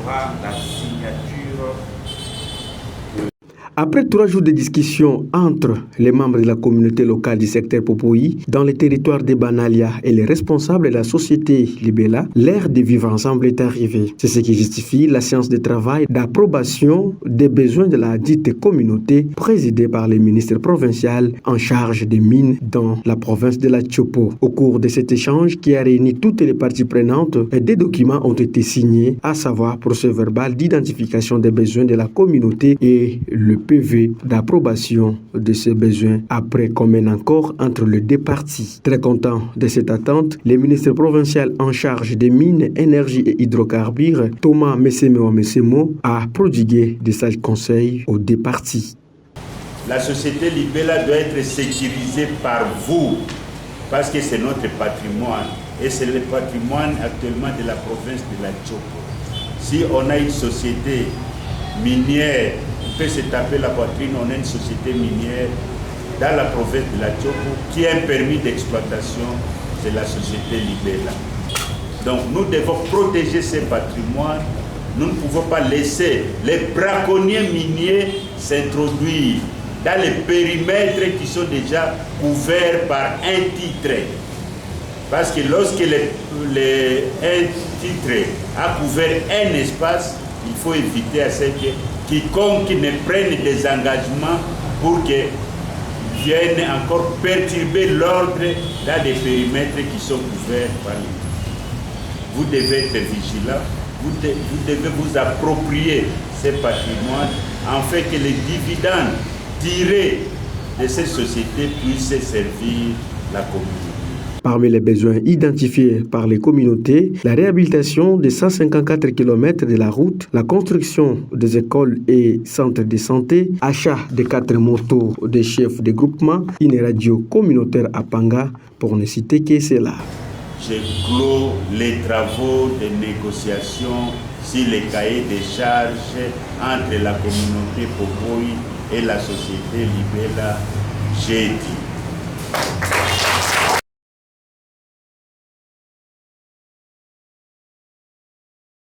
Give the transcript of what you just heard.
aura la signature. Après 3 jours de discussion entre les membres de la communauté locale du secteur Popoï dans les territoires de Banalia et les responsables de la société Libella, l'ère de vivre ensemble est arrivée. C'est ce qui justifie la séance de travail d'approbation des besoins de la dite communauté présidée par le ministre provincial en charge des mines dans la province de la Tchopo. Au cours de cet échange qui a réuni toutes les parties prenantes, des documents ont été signés, à savoir procès-verbal d'identification des besoins de la communauté et le PV d'approbation de ces besoins après qu'on mène encore entre les deux parties. Très content de cette attente, le ministre provincial en charge des mines, énergie et hydrocarbures, Thomas Mesemo, a prodigué des sages conseils aux deux parties. La société Libella doit être sécurisée par vous parce que c'est notre patrimoine et c'est le patrimoine actuellement de la province de la Tchopo. Si on a une société minière, on peut se taper la poitrine, on a une société minière dans la province de la Tchopo qui a un permis d'exploitation, c'est la société Libella. Donc nous devons protéger ces patrimoines, nous ne pouvons pas laisser les braconniers miniers s'introduire dans les périmètres qui sont déjà couverts par un titre. Parce que lorsque un titre a couvert un espace, il faut éviter à ce que quiconque ne prenne des engagements pour que vienne encore perturber l'ordre dans des périmètres qui sont couverts par les. Vous devez être vigilant, vous devez vous approprier ces patrimoines afin que les dividendes tirés de ces sociétés puissent servir la communauté. Parmi les besoins identifiés par les communautés, la réhabilitation de 154 km de la route, la construction des écoles et centres de santé, achat de 4 motos des chefs de groupement, une radio communautaire à Panga, pour ne citer que cela. J'ai clos les travaux de négociation sur les cahiers de charges entre la communauté Popoï et la société Libella jeudi.